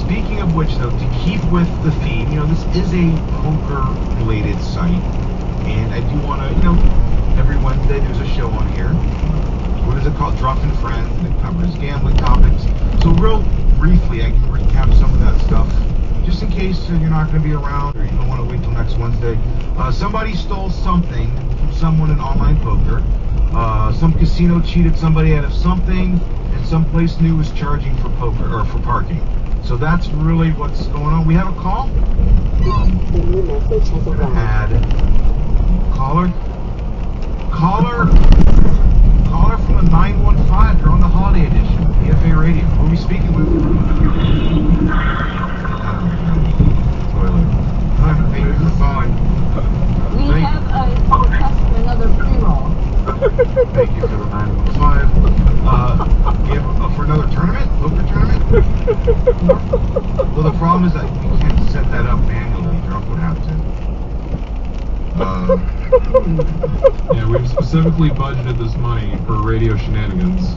speaking of which, though, to keep with the theme, this is a poker-related site, and I do want to, every Wednesday there's a show on here. What is it called? Drunken Friends, that covers gambling topics. So real briefly, I can recap some of that stuff, just in case you're not going to be around or you don't want to wait till next Wednesday. Somebody stole something from someone in online poker. Some casino cheated somebody out of something, and some place new is charging for poker or for parking. So that's really what's going on. We have a call. Caller from the 915. You're on the holiday edition of PFA Radio. Who are we speaking with? Toilet. Thank you for calling. We have a request for another pre-roll. Thank you for the 915. For another tournament? Poker tournament? Well, the problem is that we can't set that up manually. Drunk would have to. Yeah, we've specifically budgeted this money for radio shenanigans.